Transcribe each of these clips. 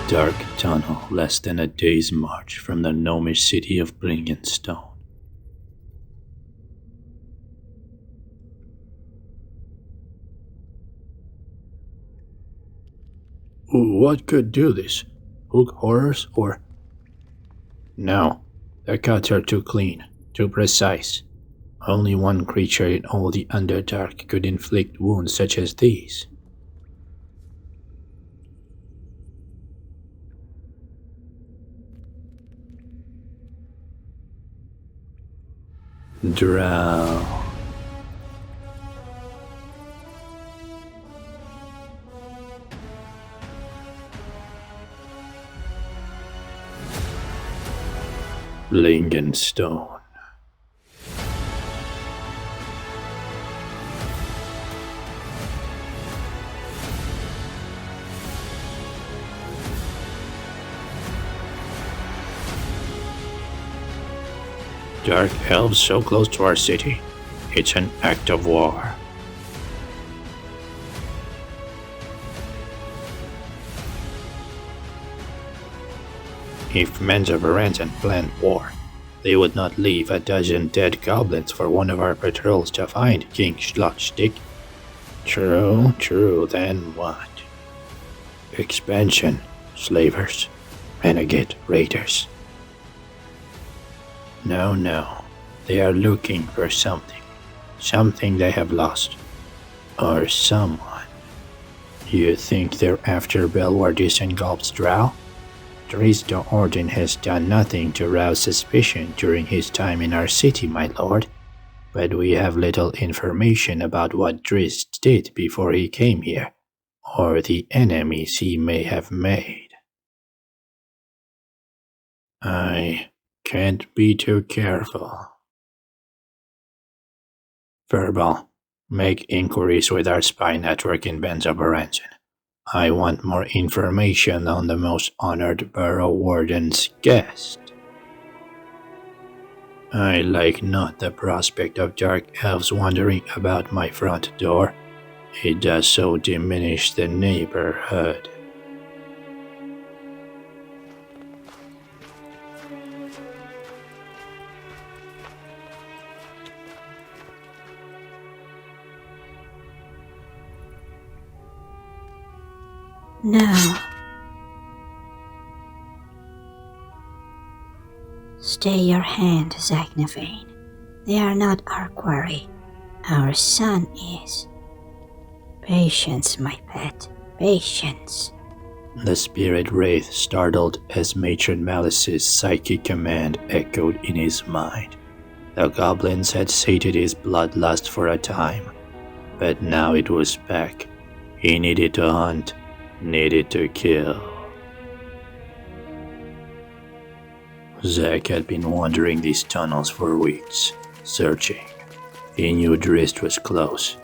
Dark tunnel less than a day's march from the gnomish city of Stone. What could do this? Hook horrors or... No, the cuts are too clean, too precise. Only one creature in all the Underdark could inflict wounds such as these. Drow. Stone. Dark elves so close to our city. It's an act of war. If blackratinn planned war, they would not leave a dozen dead goblins for one of our patrols to find, King Schlotzstick. True, then what? Expansion, slavers, renegade raiders. No, they are looking for something they have lost, or someone. You think they're after Belwardis and Gulp's Drow? Drizzt Orden has done nothing to rouse suspicion during his time in our city, my lord, but we have little information about what Drizzt did before he came here, or the enemies he may have made. I can't be too careful. Verbal, make inquiries with our spy network in Benzobaranzan. I want more information on the most honored Burrow Warden's guest. I like not the prospect of dark elves wandering about my front door. It does so diminish the neighborhood. No. Stay your hand, Zaknavain. They are not our quarry. Our son is. Patience, my pet. Patience. The spirit wraith startled as Matron Malice's psychic command echoed in his mind. The goblins had sated his bloodlust for a time, but now it was back. He needed to hunt, needed to kill. Zack had been wandering these tunnels for weeks, searching. He knew Drizzt was close,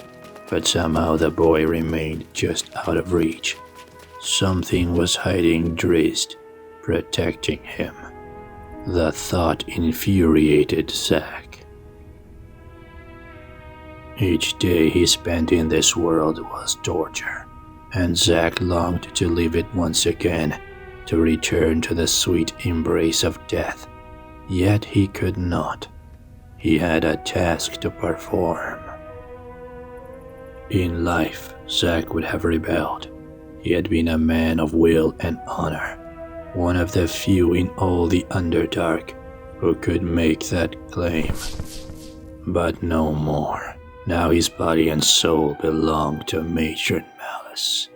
but somehow the boy remained just out of reach. Something was hiding Drizzt, protecting him. The thought infuriated Zack. Each day he spent in this world was torture, and Zack longed to live it once again, to return to the sweet embrace of death. Yet he could not. He had a task to perform. In life, Zack would have rebelled. He had been a man of will and honor, one of the few in all the Underdark who could make that claim. But no more. Now his body and soul belonged to Matron Malice.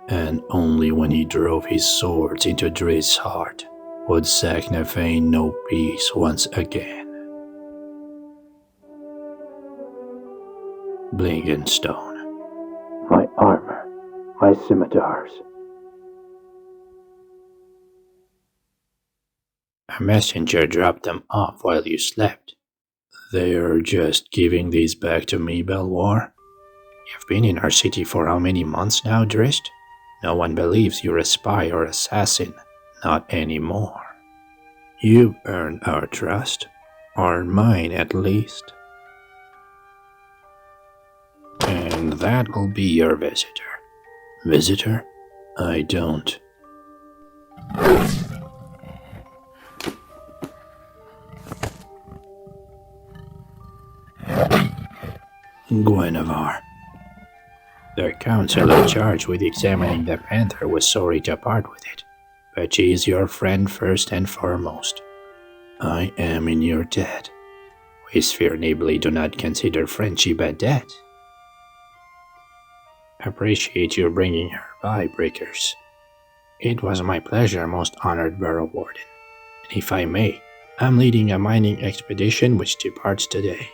And only when he drove his swords into Drizzt's heart would Zaknavain know peace once again. Stone. My armor, my scimitars. A messenger dropped them off while you slept. They're just giving these back to me, Belwar. You've been in our city for how many months now, Drizzt? No one believes you're a spy or assassin. Not anymore. You've earned our trust. Or mine, at least. And that will be your visitor. Visitor? I don't. Guinevere. The counselor charged with examining the panther was sorry to part with it, but she is your friend first and foremost. I am in your debt. We fearnably do not consider friendship a debt. Appreciate you bringing her by, Breakers. It was my pleasure, most honored Borough Warden. And if I may, I'm leading a mining expedition which departs today.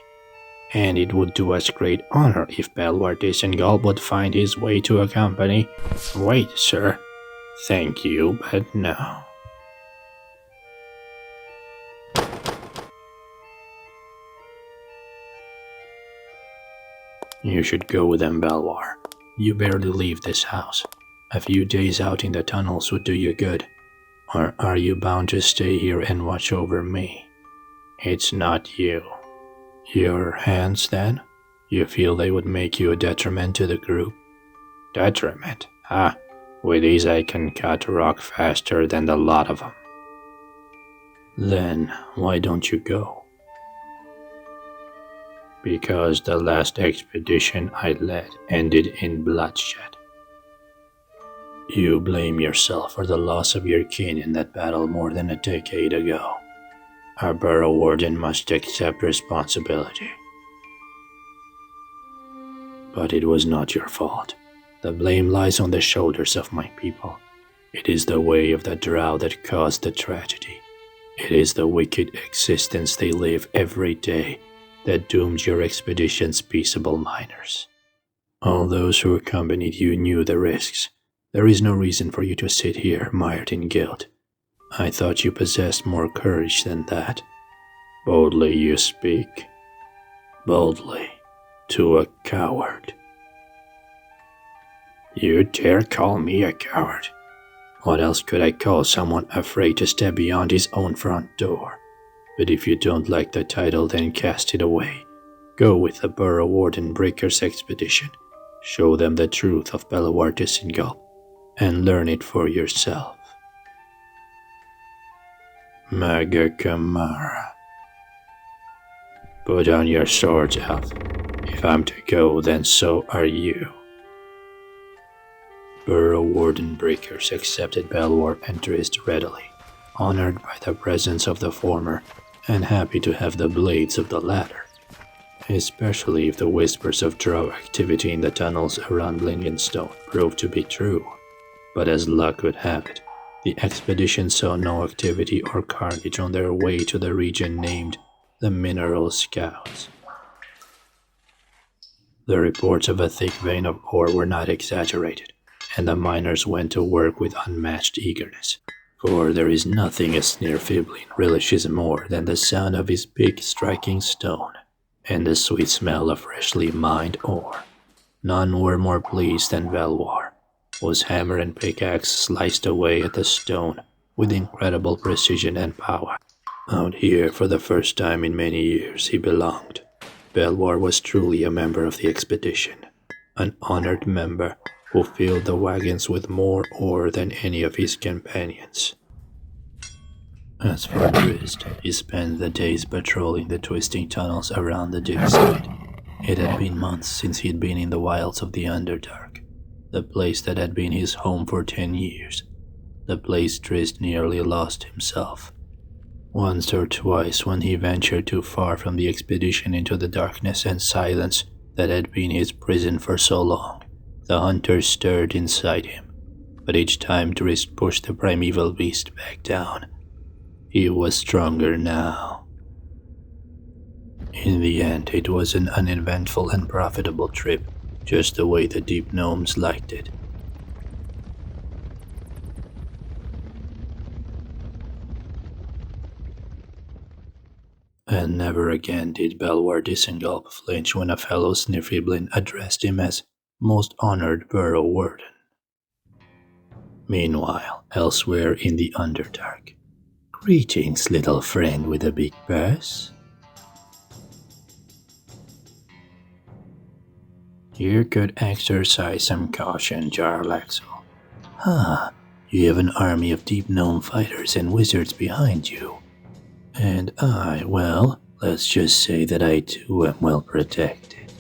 And it would do us great honor if blackratinn would find his way to accompany. Wait, sir. Thank you, but no. You should go with them, Belwar. You barely leave this house. A few days out in the tunnels would do you good. Or are you bound to stay here and watch over me? It's not you. Your hands, then? You feel they would make you a detriment to the group? Detriment? Ah, with these I can cut rock faster than the lot of them. Then, why don't you go? Because the last expedition I led ended in bloodshed. You blame yourself for the loss of your kin in that battle more than a decade ago. Our Borough Warden must accept responsibility. But it was not your fault. The blame lies on the shoulders of my people. It is the way of the drow that caused the tragedy. It is the wicked existence they live every day that doomed your expedition's peaceable miners. All those who accompanied you knew the risks. There is no reason for you to sit here mired in guilt. I thought you possessed more courage than that. Boldly you speak. Boldly to a coward. You dare call me a coward? What else could I call someone afraid to step beyond his own front door? But if you don't like the title, then cast it away. Go with the Borough Warden Breaker's expedition. Show them the truth of blackratinn and learn it for yourself. Maga Kamara. Put on your swords, Elf. If I'm to go, then so are you. Borough Warden Breakers accepted Belwar and Drizzt readily, honored by the presence of the former, and happy to have the blades of the latter, especially if the whispers of drow activity in the tunnels around Lingenstone proved to be true. But as luck would have it, the expedition saw no activity or carnage on their way to the region named the Mineral Scouts. The reports of a thick vein of ore were not exaggerated, and the miners went to work with unmatched eagerness, for there is nothing a Sneerfiblin relishes more than the sound of his pick striking stone, and the sweet smell of freshly mined ore. None were more pleased than Belwar, whose hammer and pickaxe sliced away at the stone with incredible precision and power. Out here, for the first time in many years, he belonged. Belwar was truly a member of the expedition, an honored member who filled the wagons with more ore than any of his companions. As for Drizzt, he spent the days patrolling the twisting tunnels around the dig site. It had been months since he'd been in the wilds of the Underdark, the place that had been his home for 10 years, the place Drizzt nearly lost himself. Once or twice when he ventured too far from the expedition into the darkness and silence that had been his prison for so long, the hunter stirred inside him, but each time Drizzt pushed the primeval beast back down. He was stronger now. In the end, it was an uneventful and profitable trip, just the way the deep gnomes liked it. And never again did blackratinn flinch when a fellow Sneerfiblin addressed him as Most Honored Borough Warden. Meanwhile, elsewhere in the Underdark. Greetings, little friend with a big purse. You could exercise some caution, Jarl Exile. You have an army of deep gnome fighters and wizards behind you. And well, let's just say that I too am well protected.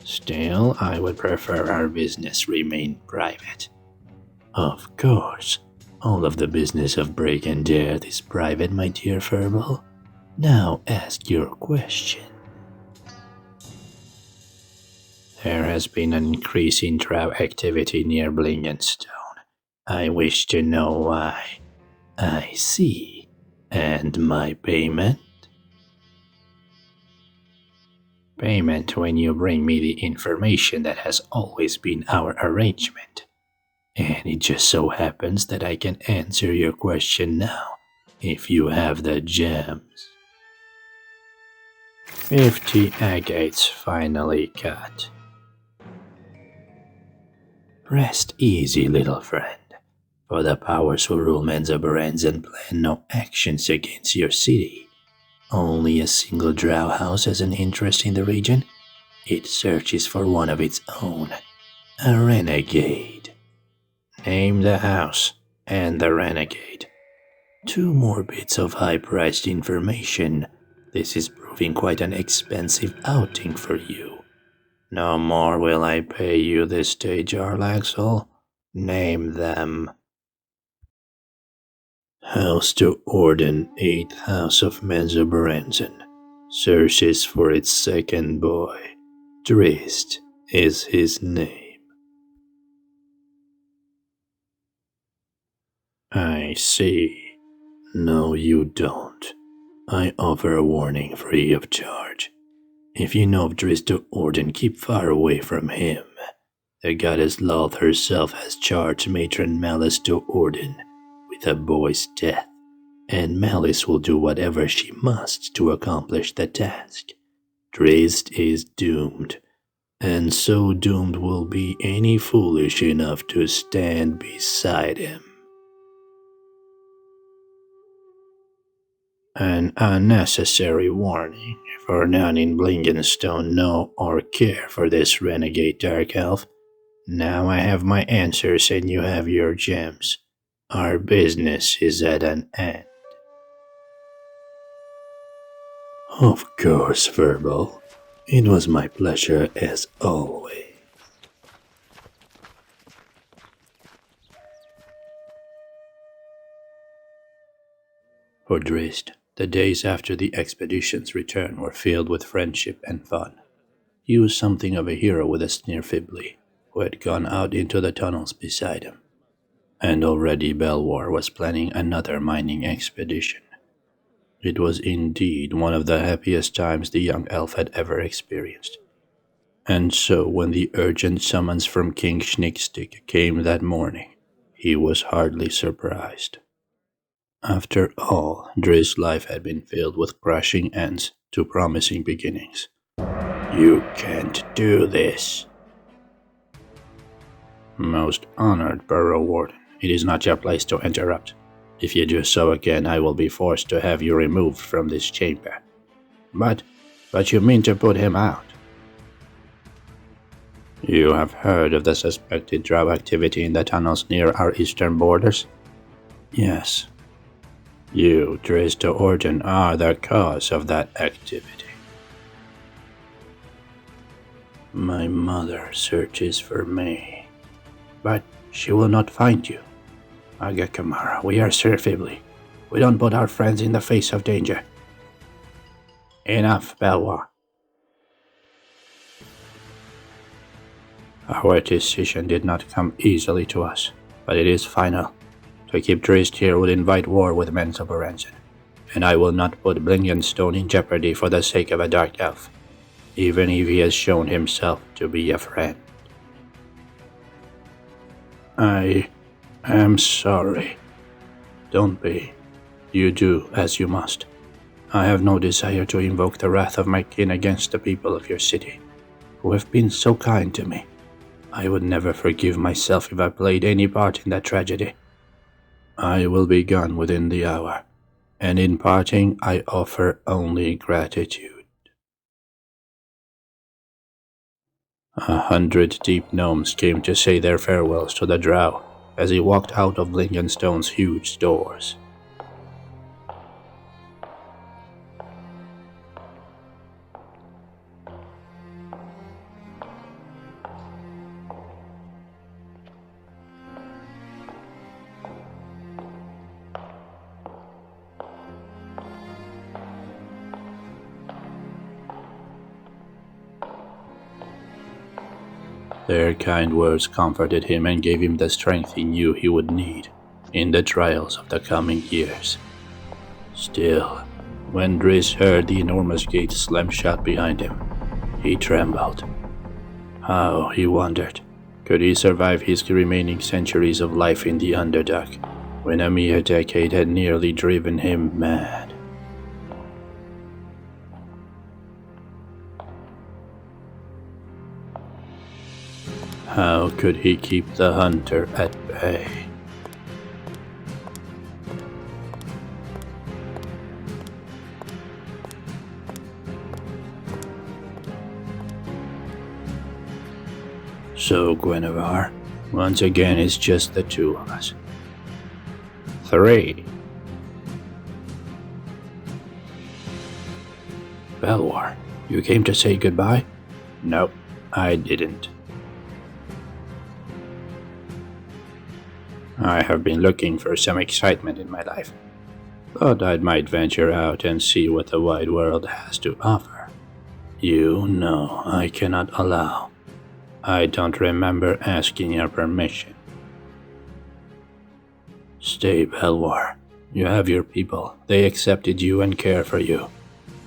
Still, I would prefer our business remain private. Of course, all of the business of Break and Death is private, my dear Furball. Now ask your question. There has been an increase in drow activity near Blingenstone. I wish to know why. I see. And my payment? Payment when you bring me the information that has always been our arrangement. And it just so happens that I can answer your question now, if you have the gems. 50 agates finally cut. Rest easy, little friend, for the powers who rule Menzoberranzan plan no actions against your city. Only a single drow house has an interest in the region. It searches for one of its own, a renegade. Name the house and the renegade. 2 more bits of high-priced information. This is proving quite an expensive outing for you. No more will I pay you this day, Jarl Exile. Name them. House to Orden, 8th House of Menzoberranzan. Searches for its second boy. Drizzt is his name. I see. No, you don't. I offer a warning free of charge. If you know of Drizzt to Orden, keep far away from him. The goddess Loth herself has charged Matron Malice to Orden with a boy's death, and Malice will do whatever she must to accomplish the task. Drizzt is doomed, and so doomed will be any foolish enough to stand beside him. An unnecessary warning, for none in Blingenstone know or care for this renegade dark elf. Now I have my answers and you have your gems. Our business is at an end. Of course, Furball. It was my pleasure as always. For Drizzt, the days after the expedition's return were filled with friendship and fun. He was something of a hero with a sneer Fibli, who had gone out into the tunnels beside him. And already Belwar was planning another mining expedition. It was indeed one of the happiest times the young elf had ever experienced. And so when the urgent summons from King Schnickstick came that morning, he was hardly surprised. After all, Drizzt's life had been filled with crashing ends to promising beginnings. You can't do this. Most honored Burrow Warden, it is not your place to interrupt. If you do so again, I will be forced to have you removed from this chamber. But you mean to put him out? You have heard of the suspected drow activity in the tunnels near our eastern borders? Yes. You, Drizzt to Orden, are the cause of that activity. My mother searches for me, but she will not find you. Aga Kamara, we are Sir Fibli. We don't put our friends in the face of danger. Enough, Belwar. Our decision did not come easily to us, but it is final. To keep Drizzt here would invite war with Menzoberranzan, and I will not put Blingenstone in jeopardy for the sake of a dark elf, even if he has shown himself to be a friend. I am sorry. Don't be. You do as you must. I have no desire to invoke the wrath of my kin against the people of your city, who have been so kind to me. I would never forgive myself if I played any part in that tragedy. I will be gone within the hour, and in parting I offer only gratitude. 100 deep gnomes came to say their farewells to the drow as he walked out of Lincolnstone's huge doors. Their kind words comforted him and gave him the strength he knew he would need in the trials of the coming years. Still, when Drizzt heard the enormous gate slam shut behind him, he trembled. How, he wondered, could he survive his remaining centuries of life in the Underdark when a mere decade had nearly driven him mad? How could he keep the hunter at bay? So, Guinevere, once again it's just the two of us. 3. Belwar, you came to say goodbye? Nope, I didn't. I have been looking for some excitement in my life. Thought I might venture out and see what the wide world has to offer. You know I cannot allow. I don't remember asking your permission. Stay, Belwar. You have your people. They accepted you and care for you.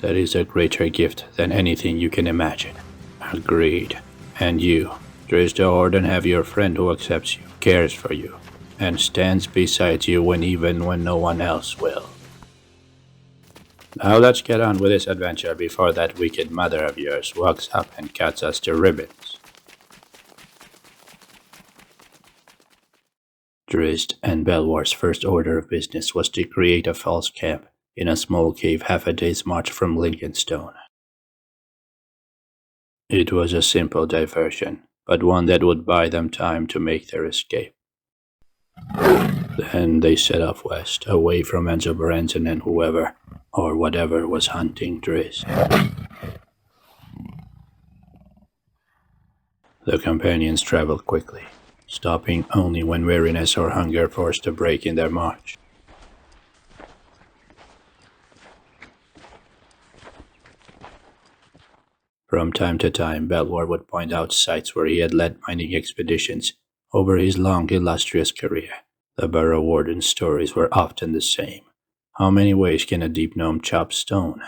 That is a greater gift than anything you can imagine. Agreed. And you, Drizzt Orden, have your friend who accepts you, cares for you, and stands beside you even when no one else will. Now let's get on with this adventure before that wicked mother of yours walks up and cuts us to ribbons. Drizzt and Belwar's first order of business was to create a false camp in a small cave half a day's march from Lincolnstone. It was a simple diversion, but one that would buy them time to make their escape. Then they set off west, away from Enzo Berenson and whoever, or whatever, was hunting Drizzt. The companions traveled quickly, stopping only when weariness or hunger forced a break in their march. From time to time, Belwar would point out sites where he had led mining expeditions over his long, illustrious career. The Burrow Warden's stories were often the same. How many ways can a deep gnome chop stone?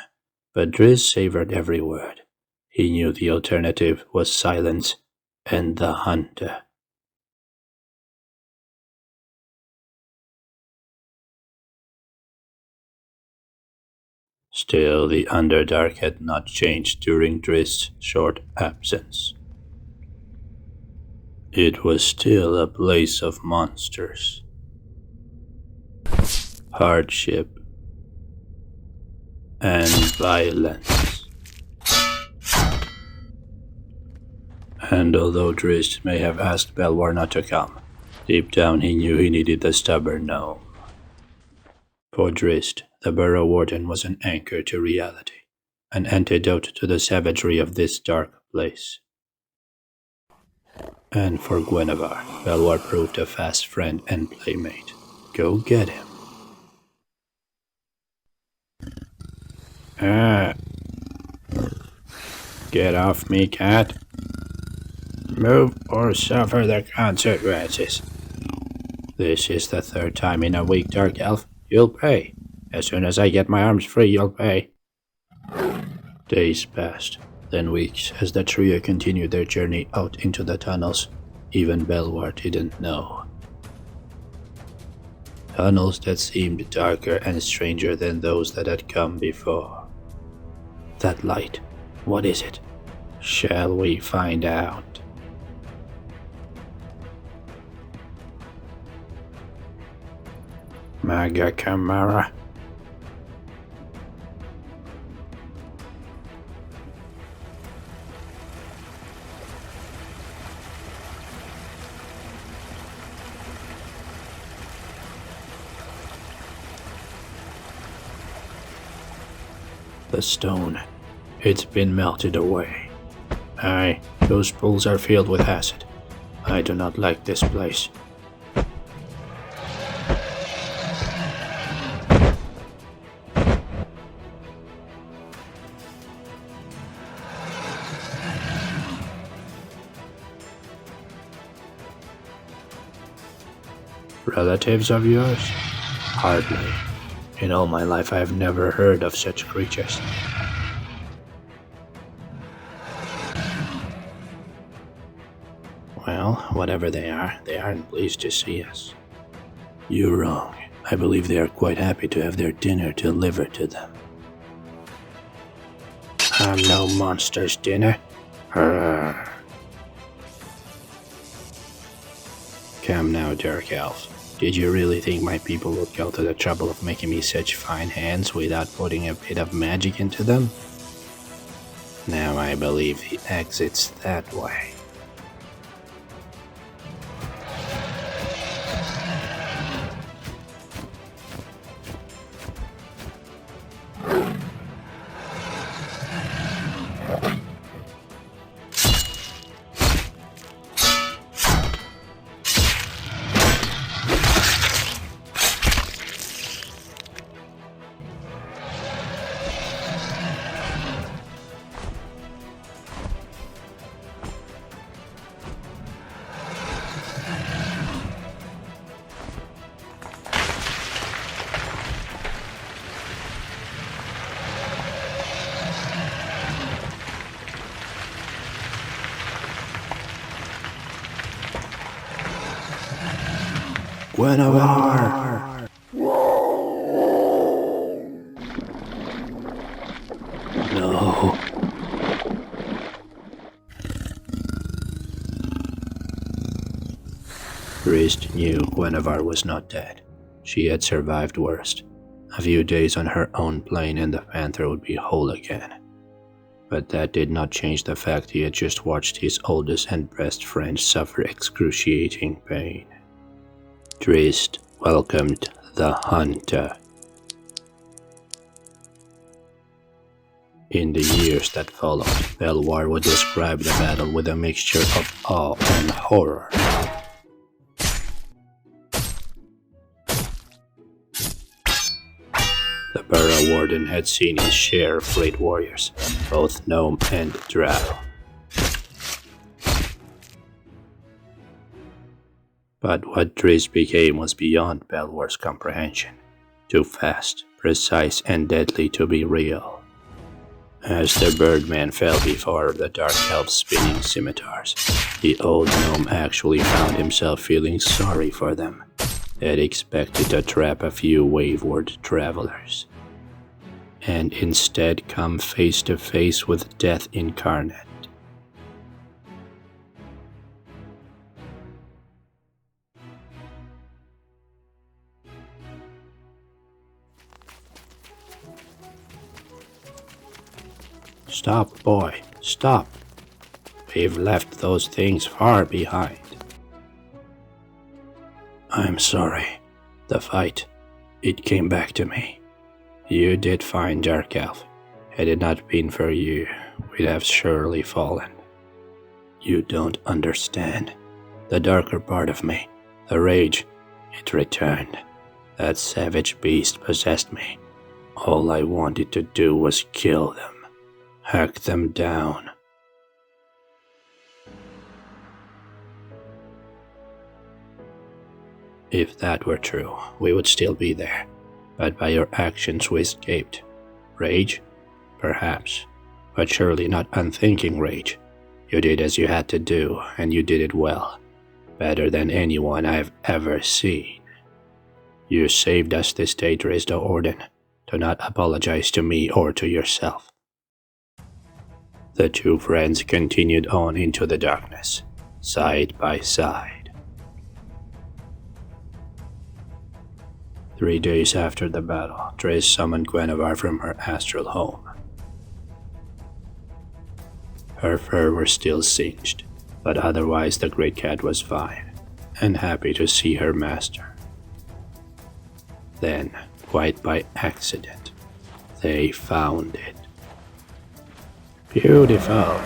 But Drizzt savored every word. He knew the alternative was silence and the hunter. Still, the Underdark had not changed during Drizzt's short absence. It was still a place of monsters, hardship, and violence. And although Drizzt may have asked Belwar not to come, deep down he knew he needed the stubborn gnome. For Drizzt, the Burrow Warden was an anchor to reality, an antidote to the savagery of this dark place. And for Guinevere, Belwar proved a fast friend and playmate. Go get him. Get off me, cat. Move or suffer the consequences. This is the third time in a week, Dark Elf. You'll pay. As soon as I get my arms free, you'll pay. Days passed, then weeks, as the trio continued their journey out into the tunnels. Even Belwar didn't know. Tunnels that seemed darker and stranger than those that had come before. That light, what is it? Shall we find out? Maga Kamara. The stone, it's been melted away. Aye, those pools are filled with acid. I do not like this place. Relatives of yours? Hardly. In all my life I have never heard of such creatures. Well, whatever they aren't pleased to see us. You're wrong. I believe they are quite happy to have their dinner delivered to them. I'm no monster's dinner. Arrgh. Come now, Dark Elf. Did you really think my people would go to the trouble of making me such fine hands without putting a bit of magic into them? Now I believe the exit's that way. Guinevere! No. Drizzt knew Guinevere was not dead. She had survived worse. A few days on her own plane and the Panther would be whole again. But that did not change the fact he had just watched his oldest and best friend suffer excruciating pain. Drizzt welcomed the Hunter. In the years that followed, Belwar would describe the battle with a mixture of awe and horror. The Burrow Warden had seen his share of great warriors, both gnome and drow. But what Drizzt became was beyond Belwar's comprehension. Too fast, precise, and deadly to be real. As the Birdman fell before the Dark Elf's spinning scimitars, the old gnome actually found himself feeling sorry for them. Had expected to trap a few wayward travelers, and instead come face to face with death incarnate. Stop, boy, stop. We've left those things far behind. I'm sorry. The fight, it came back to me. You did fine, Dark Elf. Had it not been for you, we'd have surely fallen. You don't understand. The darker part of me, the rage, it returned. That savage beast possessed me. All I wanted to do was kill them. Hack them down. If that were true, we would still be there. But by your actions we escaped. Rage? Perhaps. But surely not unthinking rage. You did as you had to do, and you did it well. Better than anyone I've ever seen. You saved us this day, Drizzt Orden. Do not apologize to me or to yourself. The two friends continued on into the darkness, side by side. 3 days after the battle, Drizzt summoned Guinevere from her astral home. Her fur was still singed, but otherwise the great cat was fine, and happy to see her master. Then, quite by accident, they found it. Beautiful.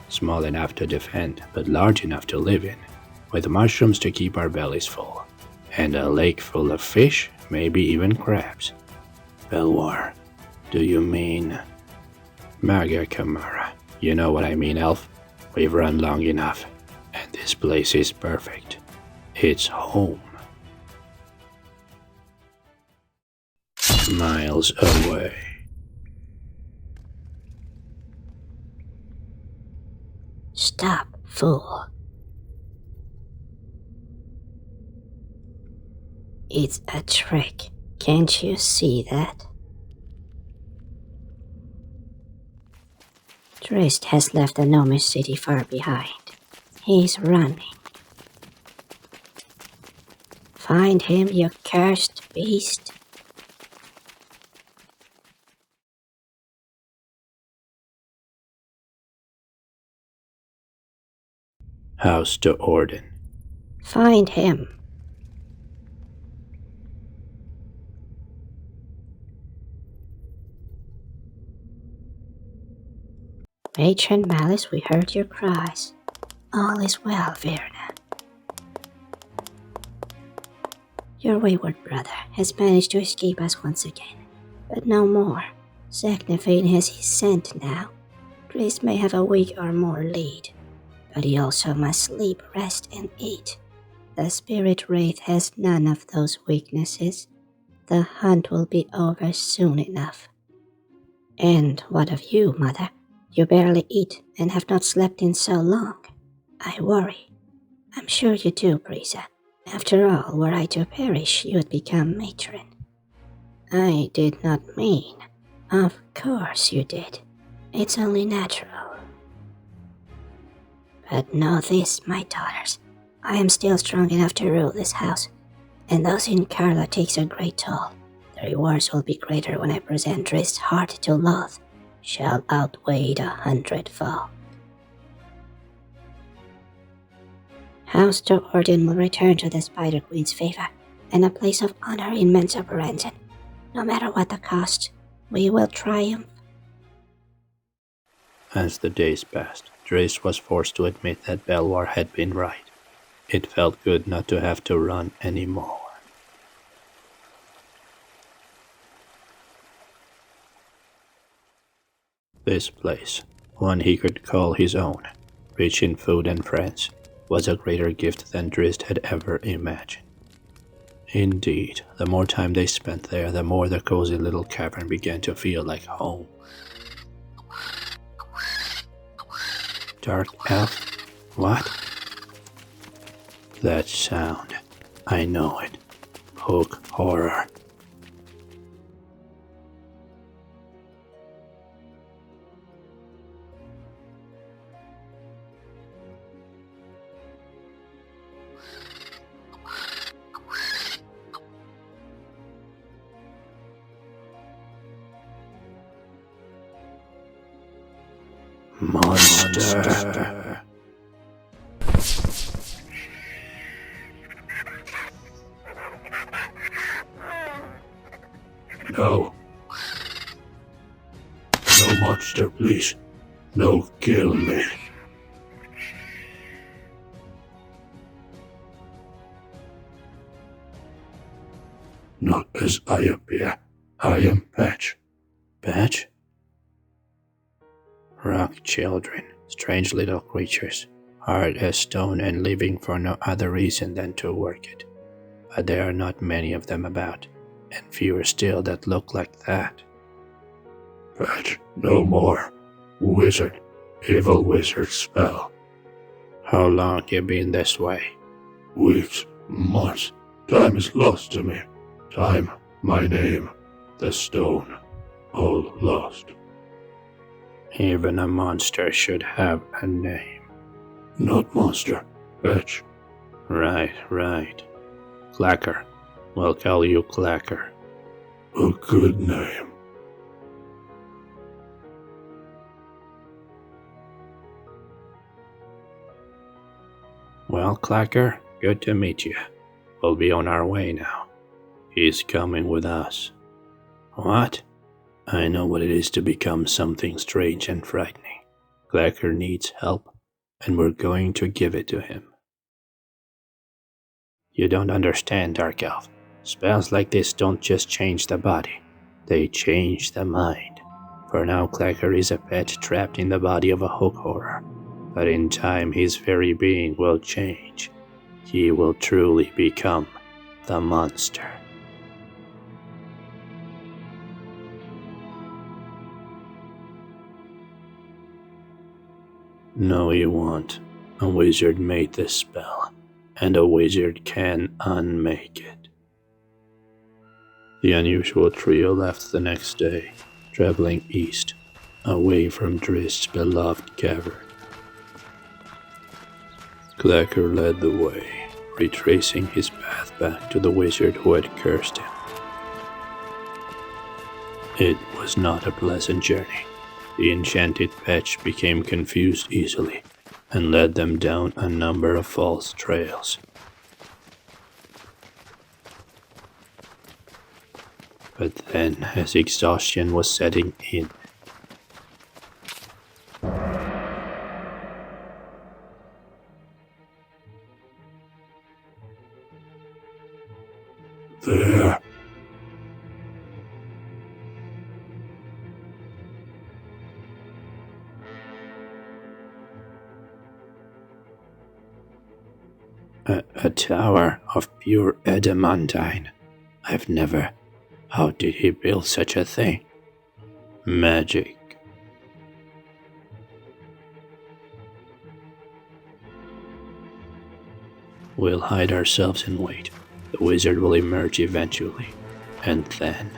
Small enough to defend, but large enough to live in, with mushrooms to keep our bellies full, and a lake full of fish, maybe even crabs. Belwar, do you mean... Maga Kamara, you know what I mean, elf? We've run long enough, and this place is perfect. It's home. Miles away. Stop, fool. It's a trick. Can't you see that? Drizzt has left the Gnomish city far behind. He's running. Find him, you cursed beast. House to Orden. Find him. Patron Malice, we heard your cries. All is well, Virna. Your wayward brother has managed to escape us once again, but no more. Zaknafein has his scent now. Drizzt may have a week or more lead, but he also must sleep, rest, and eat. The Spirit Wraith has none of those weaknesses. The hunt will be over soon enough. And what of you, Mother? You barely eat and have not slept in so long. I worry. I'm sure you do, Brisa. After all, were I to perish, you would become matron. I did not mean. Of course you did. It's only natural. But know this, my daughters. I am still strong enough to rule this house, and those in Karla takes a great toll. The rewards will be greater when I present Drizzt's heart to Loth. Shall outweigh 100-fold. House to Orden will return to the Spider Queen's favor, and a place of honor in Mensa Berenzin. No matter what the cost, we will triumph. As the days passed, Drizzt was forced to admit that Belwar had been right. It felt good not to have to run anymore. This place, one he could call his own, rich in food and friends, was a greater gift than Drizzt had ever imagined. Indeed, the more time they spent there, the more the cozy little cavern began to feel like home. Dark elf? What? That sound. I know it. Hook horror. Monster. No. No monster, please. No, kill me. Not as I appear. I am Patch. Patch? Rock children, strange little creatures, hard as stone and living for no other reason than to work it. But there are not many of them about, and fewer still that look like that. Patch, no more. Wizard. Evil wizard spell. How long you been this way? Weeks, months. Time is lost to me. Time, my name, the stone, all lost. Even a monster should have a name. Not monster, Patch. Right. Clacker. We'll call you Clacker. A good name. Well, Clacker, good to meet you. We'll be on our way now. He's coming with us. What? I know what it is to become something strange and frightening. Clacker needs help, and we're going to give it to him. You don't understand, Dark Elf. Spells like this don't just change the body, they change the mind. For now, Clacker is a pet trapped in the body of a hook horror, but in time his very being will change. He will truly become the monster. No, he won't. A wizard made this spell, and a wizard can unmake it. The unusual trio left the next day, traveling east, away from Drizzt's beloved cavern. Clacker led the way, retracing his path back to the wizard who had cursed him. It was not a pleasant journey. The enchanted patch became confused easily, and led them down a number of false trails. But then, as exhaustion was setting in, there. A tower of pure adamantine. I've never... How did he build such a thing? Magic. We'll hide ourselves and wait. The wizard will emerge eventually. And then...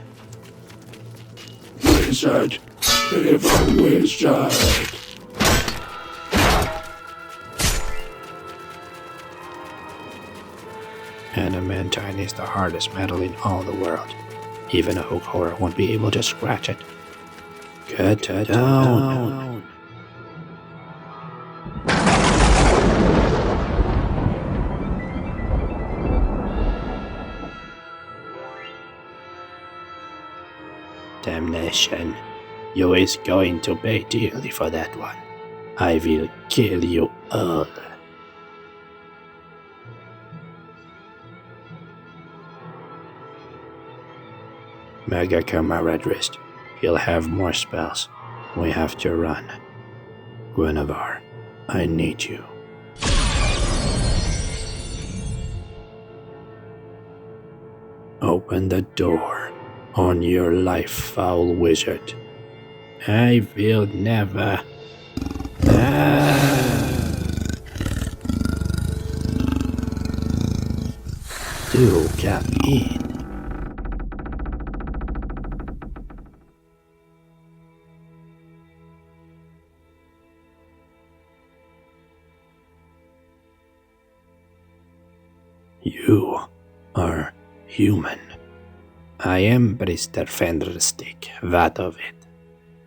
Wizard! Evil wizard! Adamantine is the hardest metal in all the world. Even a hook horror won't be able to scratch it. Get down. Damnation. You is going to pay dearly for that one. I will kill you all. Mega Camera Drizzt. He'll have more spells. We have to run. Guinevere, I need you. Open the door on your life, foul wizard. I will never. Do come in. You are human. I am Brister Fenristic, that of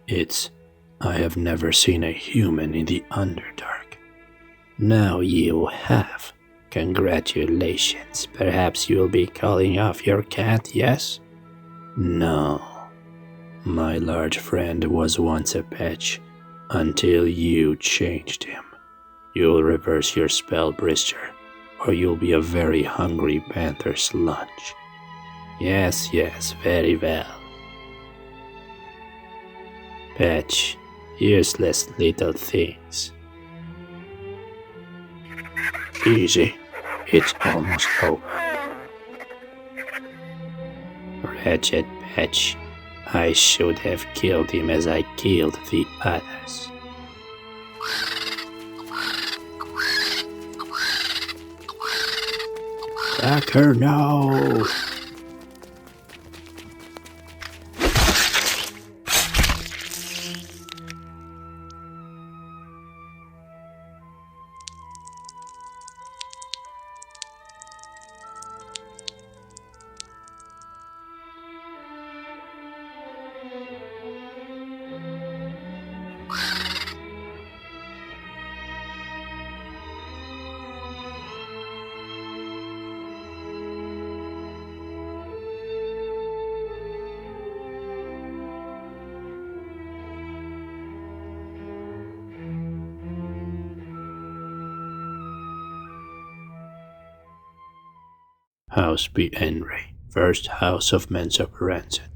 it. I have never seen a human in the Underdark. Now you have. Congratulations. Perhaps you'll be calling off your cat, yes? No. My large friend was once a patch, until you changed him. You'll reverse your spell, Brister, or you'll be a very hungry panther's lunch. Yes, very well. Patch, useless little things. Easy, it's almost over. Wretched Patch, I should have killed him as I killed the others. Tucker, no! House B. Henry, first house of Menzoberranzan.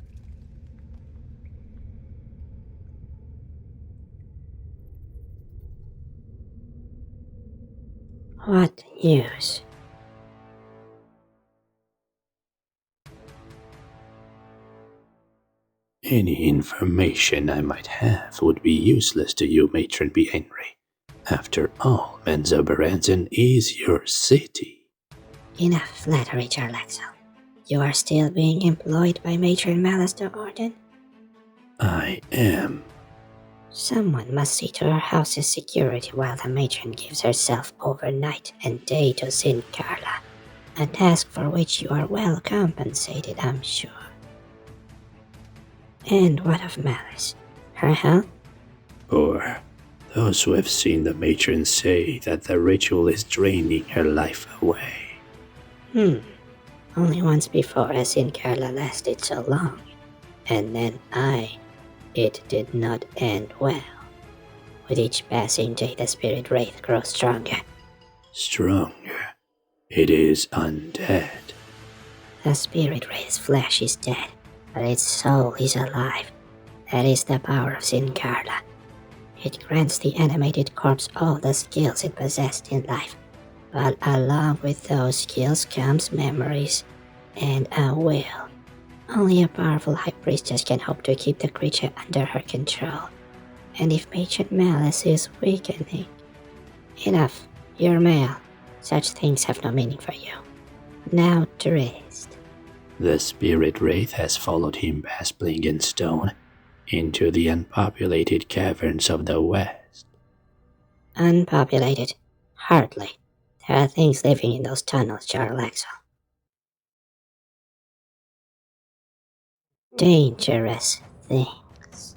What news? Any information I might have would be useless to you, Matron B. Henry. After all, Menzoberranzan is your city. Enough flattery, Exile. You are still being employed by Matron Malice the Orden? I am. Someone must see to her house's security while the matron gives herself over night and day to Sin Carla, a task for which you are well compensated, I'm sure. And what of Malice? Her health? Or those who have seen the matron say that the ritual is draining her life away. Only once before has Sin Carla lasted so long, and then it did not end well. With each passing day, the spirit wraith grows stronger. Stronger? It is undead. The spirit wraith's flesh is dead, but its soul is alive. That is the power of Sin Carla. It grants the animated corpse all the skills it possessed in life, but along with those skills comes memories and a will. Only a powerful high priestess can hope to keep the creature under her control. And if Matron Malice is weakening... Enough, you're male. Such things have no meaning for you. Now Drizzt. The spirit wraith has followed him past Blingenstone into the unpopulated caverns of the west. Unpopulated? Hardly. There are things living in those tunnels, Exile. Dangerous things.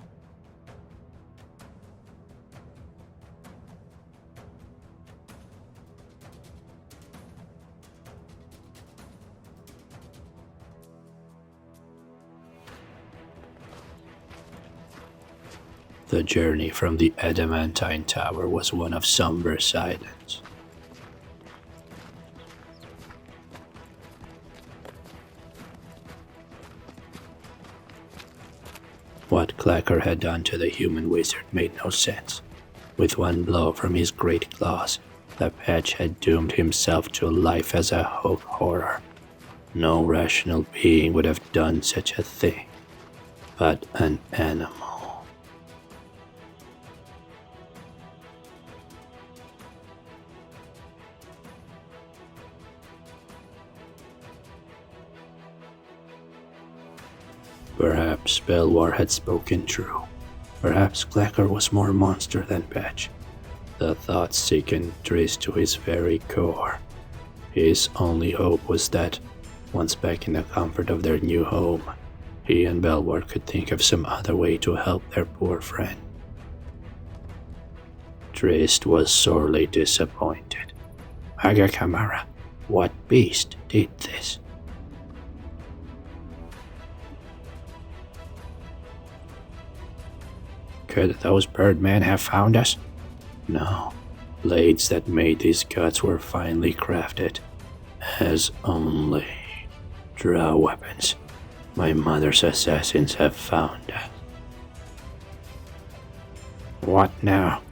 The journey from the adamantine tower was one of somber silence. What Clacker had done to the human wizard made no sense. With one blow from his great claws, the patch had doomed himself to life as a hook horror. No rational being would have done such a thing, but an animal. Perhaps Belwar had spoken true. Perhaps Clacker was more monster than Patch. The thought sickened Drizzt to his very core. His only hope was that, once back in the comfort of their new home, he and Belwar could think of some other way to help their poor friend. Drizzt was sorely disappointed. Aga Kamara, what beast did this? Could those birdmen have found us? No. Blades that made these guts were finely crafted as only draw weapons. My mother's assassins have found us. What now?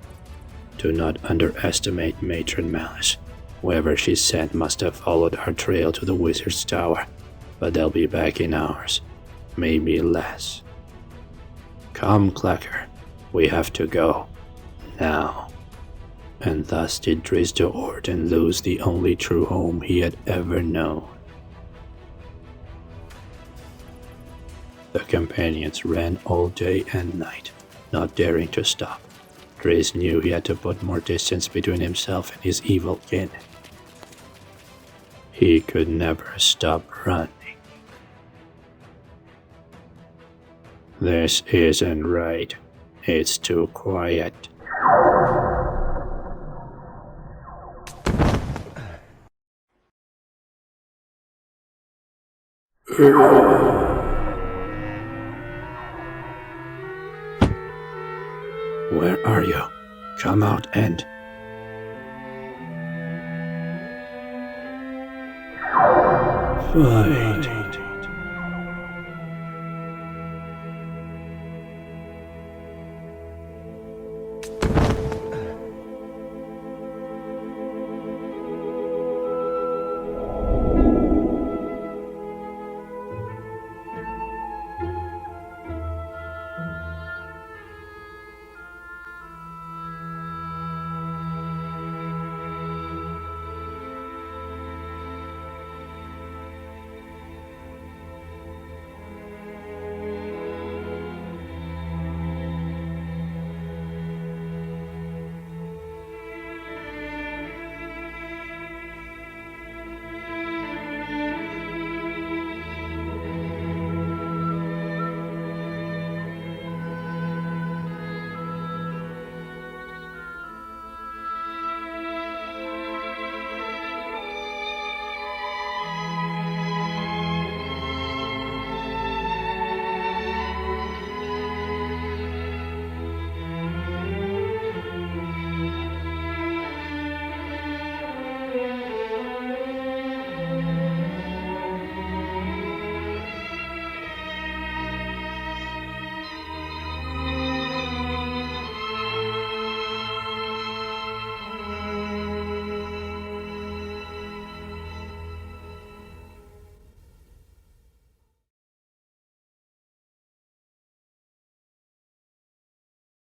Do not underestimate Matron Malice. Whoever she sent must have followed our trail to the wizard's tower, but they'll be back in hours, maybe less. Come, Clacker. We have to go. Now. And thus did Drizzt the Orden lose the only true home he had ever known. The companions ran all day and night, not daring to stop. Drizzt knew he had to put more distance between himself and his evil kin. He could never stop running. This isn't right. It's too quiet. Where are you? Come out and... Fight.